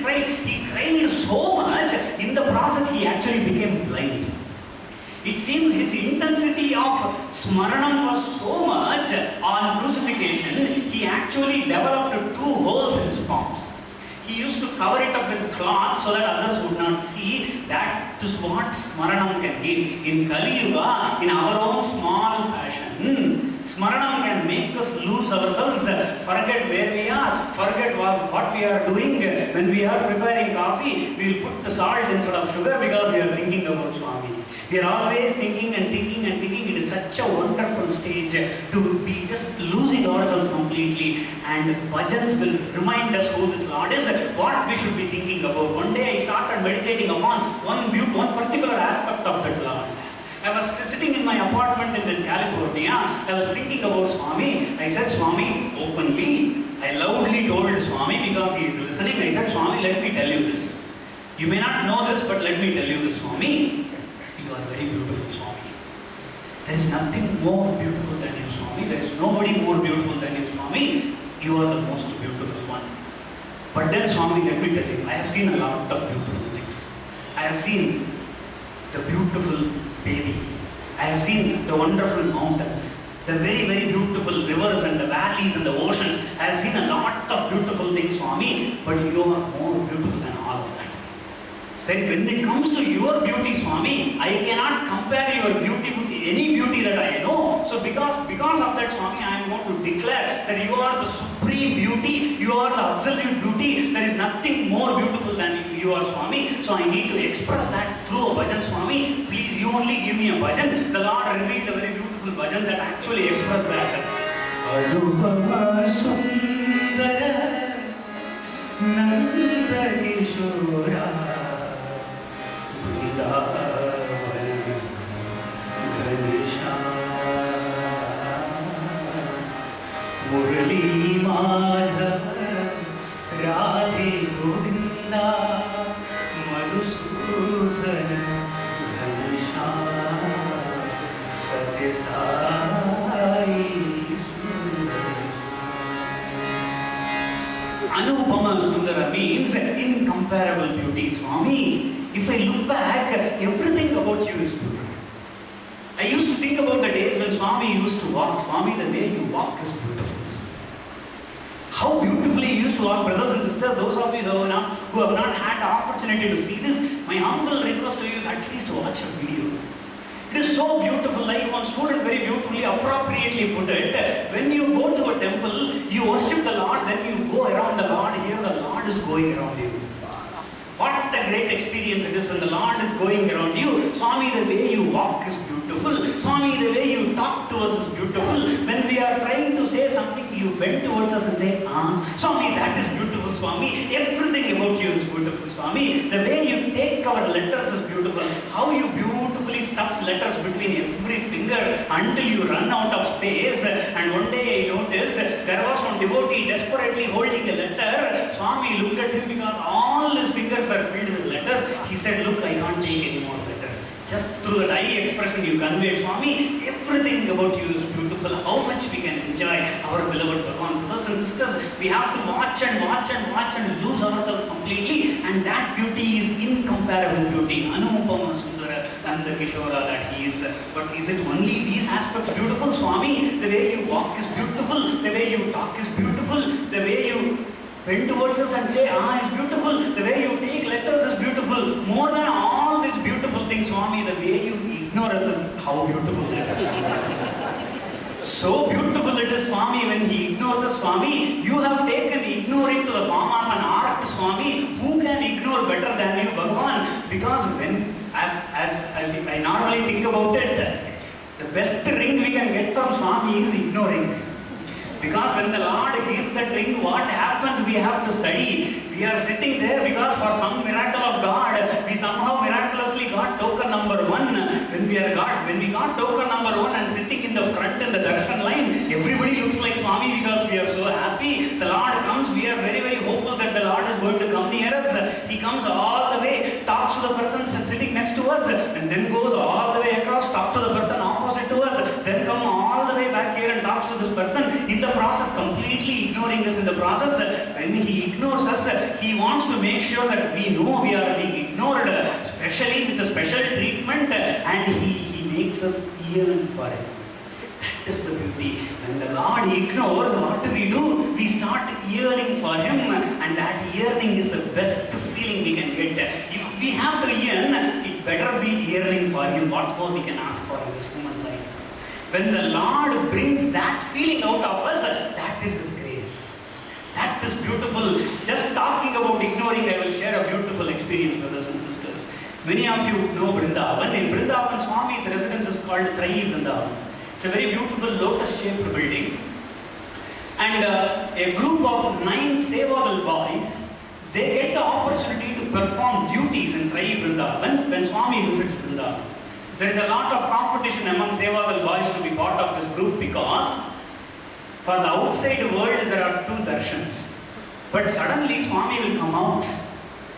He cried so much. In the process, he actually became blind. It seems his intensity of smaranam was so much on crucifixion, he actually developed 2 holes in his palms. He used to cover it up with cloth so that others would not see. That is what smaranam can give. In Kali Yuga, in our own small fashion, smaranam can make us lose ourselves, forget where we are, forget what we are doing. When we are preparing coffee, we will put the salt instead of sugar because we are thinking about Swami. We are always thinking and thinking and thinking. It is such a wonderful stage to be just losing ourselves completely. And bhajans will remind us who this Lord is, what we should be thinking about. One day I started meditating upon one particular aspect of that Lord. I was sitting in my apartment in California. I was thinking about Swami. I said, Swami, openly. I loudly told Swami because he is listening. I said, Swami, let me tell you this. You may not know this, but let me tell you this, Swami. You are very beautiful, Swami. There is nothing more beautiful than you, Swami. There is nobody more beautiful than you, Swami. You are the most beautiful one. But then, Swami, let me tell you, I have seen a lot of beautiful things. I have seen the beautiful baby. I have seen the wonderful mountains, the very, very beautiful rivers and the valleys and the oceans. I have seen a lot of beautiful things, Swami, but you are more beautiful than all of that. Then when it comes to your beauty, Swami, I cannot compare your beauty with any beauty that I know. So because of that, Swami, I am going to declare that you are the supreme beauty, you are the absolute beauty. There is nothing more beautiful than you are, Swami. So I need to express that through a bhajan, Swami. Please, you only give me a bhajan. The Lord revealed a very beautiful bhajan that actually expresses that. Anupama Sundara Nanda Kishora Murali Madhav Radhe Govinda Madhusudhana Ghanshyam Satya Sai Anupama Sundara means incomparable beauty, Swami. If I look back, everything about you is beautiful. I used to think about the days when Swami used to walk. Swami, the way you walk is beautiful. How beautifully you used to walk, brothers and sisters. Those of you who have not had the opportunity to see this, my humble request to you is at least watch a video. It is so beautiful, like one student very beautifully, appropriately put it. When you go to a temple, you worship the Lord, then you go around the Lord. Here the Lord is going around you. What a great experience it is when the Lord is going around you. Swami, the way you walk is beautiful. Swami, the way you talk to us is beautiful. When we are trying to say something, you bend towards us and say, Swami, that is beautiful, Swami. Everything about you is beautiful, Swami. The way you take our letters is beautiful. How you beautifully stuff letters between every finger until you run out of space. And one day I noticed there was one devotee desperately holding a letter. Swami looked at him because all his fingers were filled with letters. He said, look, I can't take any more letters. Just through that eye expression you conveyed, Swami, everything about you is beautiful. How much we can enjoy our beloved Bhagavan. Brothers and sisters, we have to watch and lose ourselves completely. And that beauty is incomparable beauty. Anupama Sundara Nanda Kishora that he is. But is it only these aspects beautiful, Swami? The way you walk is beautiful. The way you talk is beautiful. The way you bend towards us and say, it's beautiful. The way you take letters is beautiful. More than all these beautiful things, Swami, the way you ignore us is how beautiful that is. So beautiful it is, Swami, when he ignores us, Swami. You have taken ignoring to the form of an art, Swami. Who can ignore better than you, Bhagavan? Because when, as I normally think about it, the best ring we can get from Swami is ignoring. Because when the Lord gives that ring, what happens? We have to study. We are sitting there because for some miracle of God, we somehow miraculously got token number 1. When we got token number 1 and sitting in the front in the darshan line, everybody looks like Swami because we are so happy. The Lord comes, we are very, very hopeful that the Lord is going to come near us. He comes all the way, talks to the person sitting next to us, and then goes all the way across, talks to the person opposite to us, then come all the way back here and talks to this person. In the process, completely ignoring us in the process. when he ignores us, he wants to make sure that we know we are being ignored, especially with a special treatment, and he makes us yearn for him. That is the beauty. When the Lord ignores, what do? We start yearning for him, and that yearning is the best feeling we can get. If we have to yearn, it better be yearning for him. What more we can ask for in this human life? When the Lord brings that feeling out of us, that is his grace. That is beautiful. Just talking about ignoring, I will share a beautiful experience, brothers and sisters. Many of you know Vrindavan. In Vrindavan, Swami's residence is called Trayi Vrindavan. It's a very beautiful lotus-shaped building. And a group of 9 Sevadal boys, they get the opportunity to perform duties in Trayi Vrindavan when Swami visits Vrindavan. There is a lot of competition among Sevadal boys to be part of this group because for the outside world there are 2 darshans. But suddenly Swami will come out.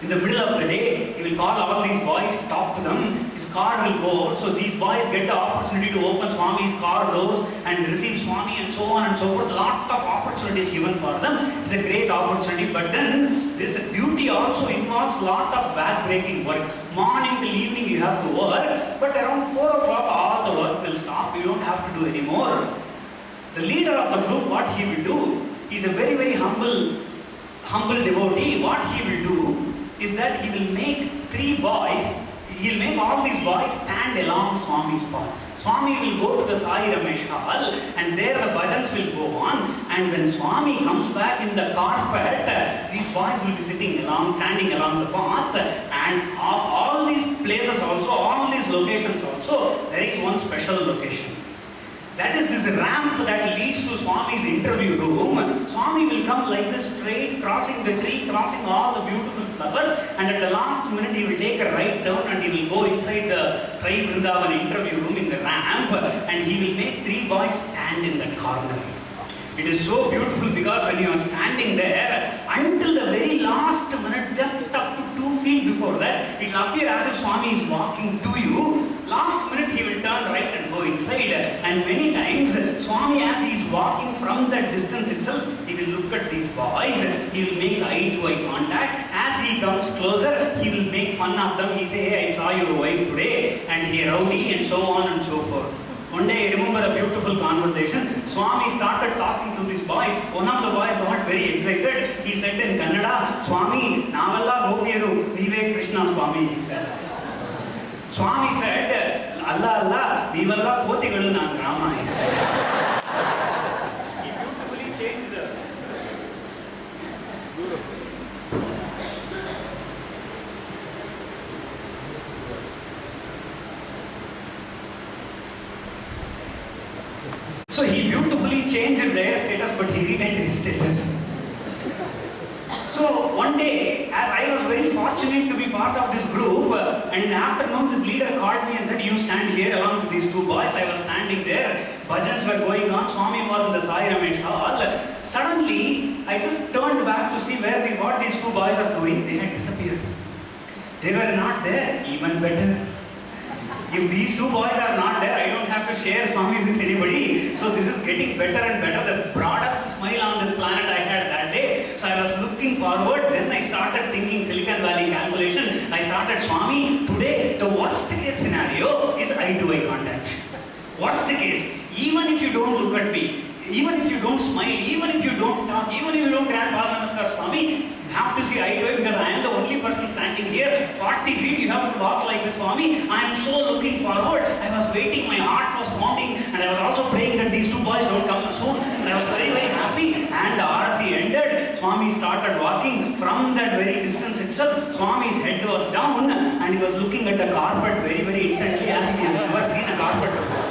In the middle of the day, he will call all these boys, talk to them, his car will go out. So these boys get the opportunity to open Swami's car doors and receive Swami and so on and so forth. A lot of opportunities given for them. It's a great opportunity. But then this duty also involves a lot of back-breaking work. Morning till evening you have to work, but around 4 o'clock all the work will stop. You don't have to do anymore. The leader of the group, what he will do, is a very, very humble devotee. What he will do is that he will make 3 boys, he'll make all these boys stand along Swami's path. Swami will go to the Sai Ramesh hall, and there the bhajans will go on, and when Swami comes back in the carpet, these boys will be sitting along, standing along the path, and of all these places also, all these locations also, there is one special location. That is this ramp that leads to Swami's interview room. Swami will come like this straight, crossing the tree, crossing all the beautiful flowers, and at the last minute he will take a right turn and he will go inside the Trayi Vrindavan interview room in the ramp, and he will make 3 boys stand in that corner. It is so beautiful because when you are standing there, until the very last minute, just up to 2 feet before that, it will appear as if Swami is walking to you. Last minute he will turn right and go inside, and many times Swami, as he is walking from that distance itself, he will look at these boys, he will make eye-to-eye contact. As he comes closer, he will make fun of them. He say, "Hey, I saw your wife today," and he rowdy and so on and so forth. One day I remember a beautiful conversation. Swami started talking to this boy. One of the boys got very excited. He said in Kannada, "Swami, navella gopiyaru, nive Krishna Swami," he said. Swami said, "Allah, nivella kotigalu naan Rama," he said. He beautifully changed the... So he beautifully changed their status, but he retained his status. So one day, as I was very fortunate to be part of this group, and in the afternoon this leader called me and said, "You stand here along with these 2 boys." I was standing there, bhajans were going on, Swami was in the Sai Ramesh hall. Suddenly, I just turned back to see what these 2 boys are doing. They had disappeared. They were not there. Even better. If these 2 boys are not there, I don't have to share Swami with anybody. So this is getting better and better. The broadest smile on this planet I had that day. So I was looking forward. Then I started thinking Silicon Valley calculation. I started, Swami, today the worst case scenario is eye-to-eye contact. Worst case, even if you don't look at me, even if you don't smile, even if you don't talk, even if you don't grant Pal Namaskar, Swami, you have to see eye to eye because I am the only person standing here. 40 feet, you have to walk like this, Swami. I am so looking forward. I was waiting, my heart was pounding, and I was also praying that these 2 boys don't come soon. And I was very, very happy. And the Aarati ended. Swami started walking. From that very distance itself, Swami's head was down and he was looking at the carpet very, very intently as if he has never seen a carpet before.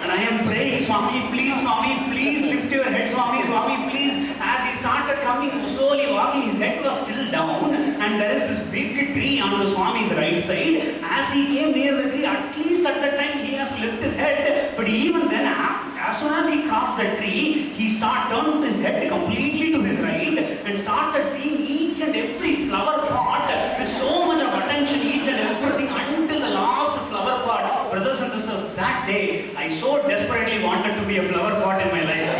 And I am praying, Swami, please lift your head, Swami, please. As he started coming, slowly walking, his head was still down, and there is this big tree on the Swami's right side. As he came near the tree, at least at that time he has to lift his head, but even then, as soon as he crossed the tree, he turned his head completely to his right and started seeing each and every flower pot with so much of attention, each and everything until the last flower pot. Brothers and sisters, that day I so desperately wanted to be a flower pot in my life.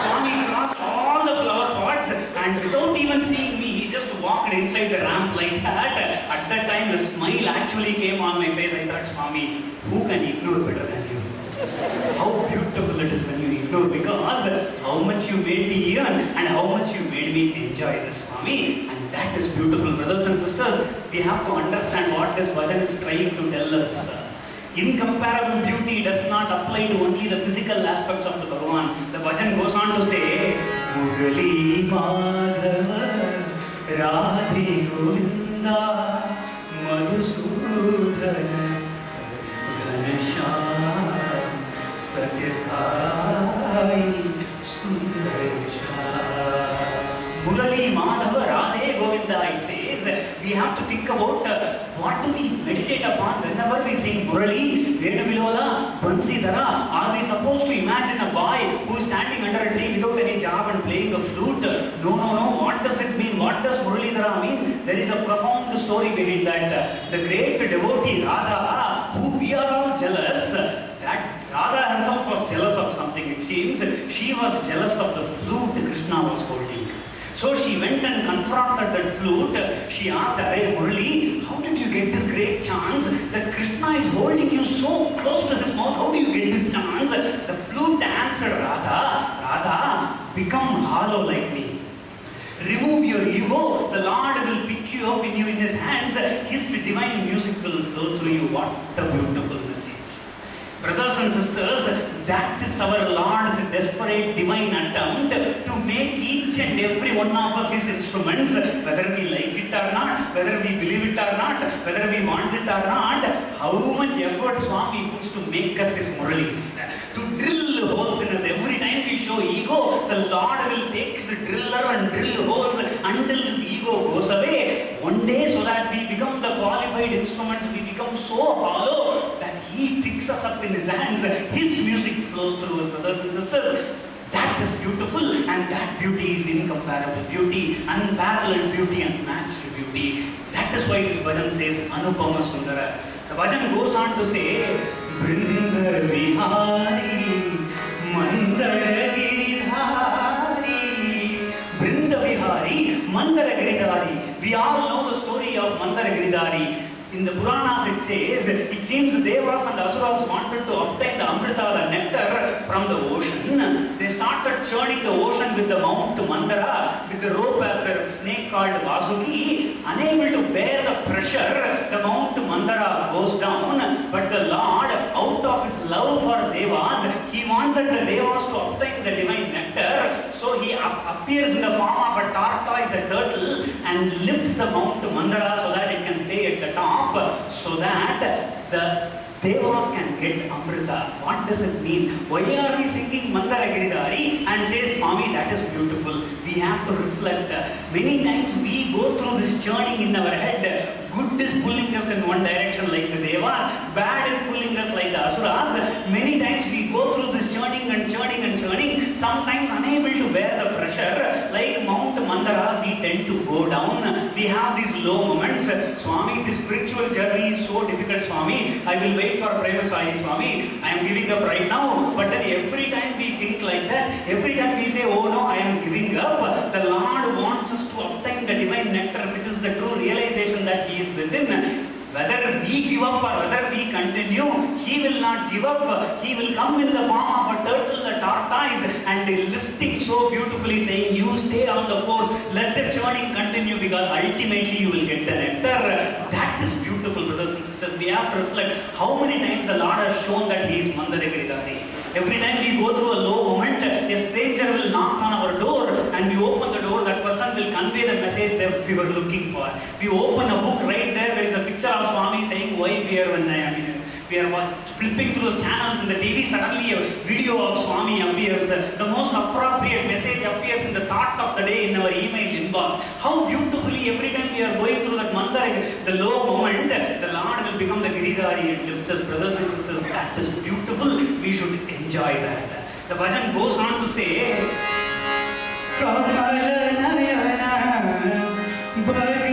Swami crossed all the flower pots and without even seeing me, he just walked inside the ramp like that. At that time, the smile actually came on my face. I thought, Swami, who can ignore better than you? How beautiful it is when you ignore, because how much you made me earn and how much you made me enjoy this, Swami. And that is beautiful, brothers and sisters. We have to understand what this bhajan is trying to tell us. Incomparable beauty does not apply to only the physical aspects of the Bhagavan. The bhajan goes on to say, Murali Madhava Radhe Govinda Madhusudana Ghanasham Satyasai Sundarisha. Murali Madhava Radhe Govinda, it says, we have to think about what do we meditate upon whenever we sing Murali, Venuvilola, Bansidhara. Are we supposed to imagine a boy who is standing under a tree without any job and playing a flute? No. What does it mean? What does Muralidhara mean? There is a profound story behind that. The great devotee Radha, who we are all jealous, that Radha herself was jealous of something. It seems she was jealous of the flute Krishna was holding. So she went and confronted that flute. She asked, Arey Murali, how did you get this great chance that Krishna is holding you so close to his mouth? How do you get this chance? The flute answered Radha, become hollow like me. Remove your ego, the Lord will pick you up in his hands. His divine music will flow through you. What a beautiful message. Brothers and sisters, that is our Lord's desperate divine attempt to make each and every one of us his instruments, whether we like it or not, whether we believe it or not, whether we want it or not. How much effort Swami puts to make us his Muralis, to drill holes in us. Every time we show ego, the Lord will take his driller and drill holes until his ego goes away. One day, so that we become the qualified instruments, we become so hollow that he picks us up in his hands. His music flows through us, brothers and sisters. That is beautiful, and that beauty is incomparable beauty, unparalleled beauty, unmatched beauty. That is why this bhajan says Anupama Sundara. The bhajan goes on to say, Brinda Vihari Mandara Giridhari. Brinda Vihari Mandara Giridhari. We all know the story of Mandara Giridhari. In the Puranas it says, it seems Devas and Asuras wanted to obtain the Amrita, the nectar from the ocean. They started churning the ocean with the Mount Mandara, with the rope as a snake called Vasuki. Unable to bear the pressure, the Mount Mandara goes down. But the Lord, out of his love for Devas, he wanted the Devas to obtain the divine nectar. So he appears in the form of a tortoise, a turtle, and lifts the Mount Mandara so that it can stay at the top, so that the Devas can get Amrita. What does it mean? Why are we singing Mandara Giridhari and say, Swami, that is beautiful? We have to reflect. Many times we go through this churning in our head. Good is pulling us in one direction like the Devas, bad is pulling us like the Asuras. Many times we go through this churning and churning and churning, sometimes unable to bear the pressure. Like Mount Mandara, we tend to go down. We have these low moments. Swami, this spiritual journey is so difficult, Swami. I will wait for Prema Sai, Swami. I am giving up right now. But then every time we think like that, every time we say, oh no, I am giving up, the Lord wants us to obtain the divine nectar, which is the true realization that he is within. Whether we give up or whether we continue, he will not give up. He will come in the form of a turtle, a tortoise, and lifting so beautifully, saying, you stay on the course, let the churning continue, because ultimately you will get the nectar. That is beautiful, brothers and sisters. We have to reflect how many times the Lord has shown that he is Mandara Giridhari. Every time we go through a low moment, a stranger will knock on our door, and we open the door, that person will convey the message that we were looking for. We open a book, right there is a picture of Swami saying, why we are when I am here. We are flipping through the channels in the TV, suddenly a video of Swami appears. The most appropriate message appears in the thought of the day in our email inbox. How beautifully every time we are going through that Mandara, the low moment, the Lord will become the Giridhari and lifts us. Brothers and sisters, that is beautiful. We should enjoy that. The bhajan goes on to say, Kamalanayana Bhagavan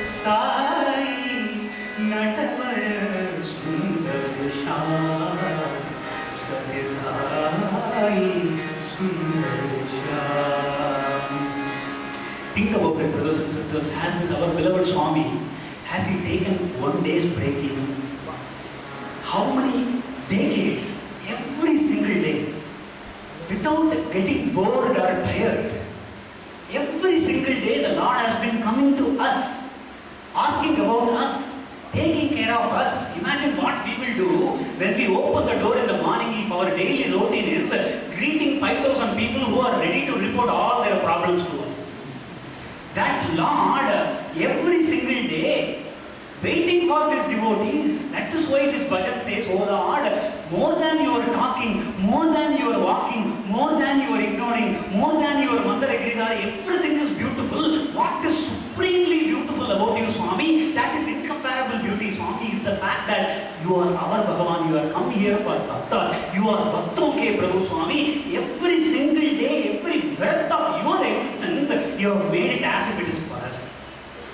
Sai Natavara Satyasai Sundarsha. Think about it, brothers and sisters. Has this our beloved Swami, has he taken one day's break even? How many decades, every single day, without getting bored or tired? Every single day the Lord has been coming to us, asking about us, taking care of us. Imagine what we will do when we open the door in the morning if our daily routine is greeting 5,000 people who are ready to report all their problems to us. That Lord, every single day, waiting for these devotees. That is why this bhajan says, oh Lord, more than you are talking, more than you are walking, more than you are ignoring, more than you are Mandara Giridhara, everything is beautiful. What is supremely beautiful about you, Swami? That is incomparable beauty, Swami, is the fact that you are our Bhagavan, you are come here for Bhakta, you are Bhakto ke Prabhu, Swami. Every single day, every breath of your existence, you have made it as if it is for us.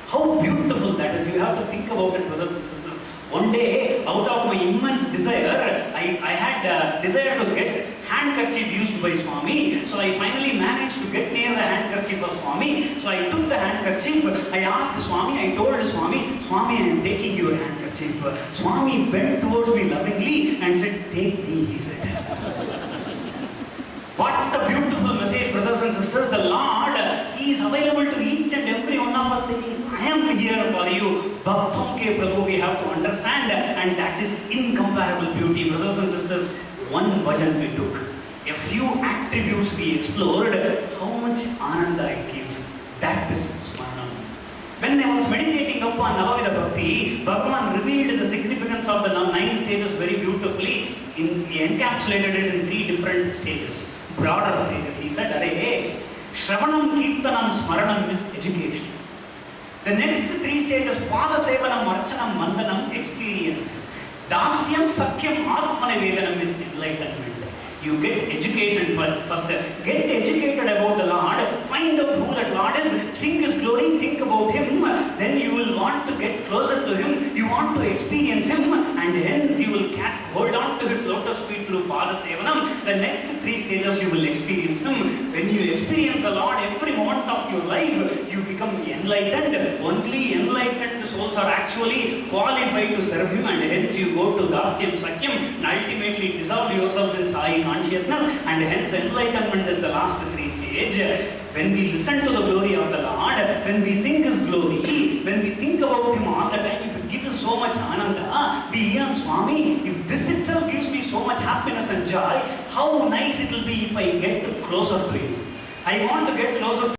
How beautiful that is. You have to think about it, brothers and sisters. One day, out of my immense desire, I had desire to get handkerchief used by Swami. So I finally managed to get near the handkerchief of Swami. So I took the handkerchief. I asked Swami, I told Swami, Swami, I am taking your handkerchief. Swami bent towards me lovingly and said, take me, he said. What a beautiful message, brothers and sisters. The Lord, He is available to each and every one of us saying, I am here for you. Bhakton ke Prabhu, we have to understand, and that is incomparable beauty. Brothers and sisters, one bhajan we took, a few attributes we explored, how much ananda it gives. That is Smaranam. When I was meditating upon Navavida Bhakti, Bhagavan revealed the significance of the 9 stages very beautifully. He encapsulated it in 3 different stages. Broader stages. He said, Arey, Shravanam, Kirtanam, Smaranam is education. The next 3 stages, Pada Sevanam, Archanam, Mandanam, experience. Dasyam, Sakyam, Atmanevedanam is enlightenment. You get education first. Get educated about the Lord. Find out who that Lord is. Sing His glory. Think about Him. Then you will want to get closer to Him. You want to experience Him. And hence you will hold on to His lotus feet through Pada Sevanam. The next 3 stages you will experience Him. When you experience the Lord every moment of your life, you become enlightened. Only enlightened souls are actually qualified to serve Him. And hence you go to Dasyam, Sakyam, and ultimately dissolve yourself in Sai consciousness, and hence enlightenment is the last 3 stages. When we listen to the glory of the Lord, when we sing His glory, when we think about Him all the time, if it gives us so much ananda, we hear Swami, if this itself gives me so much happiness and joy, how nice it will be if I get closer to you. I want to get closer to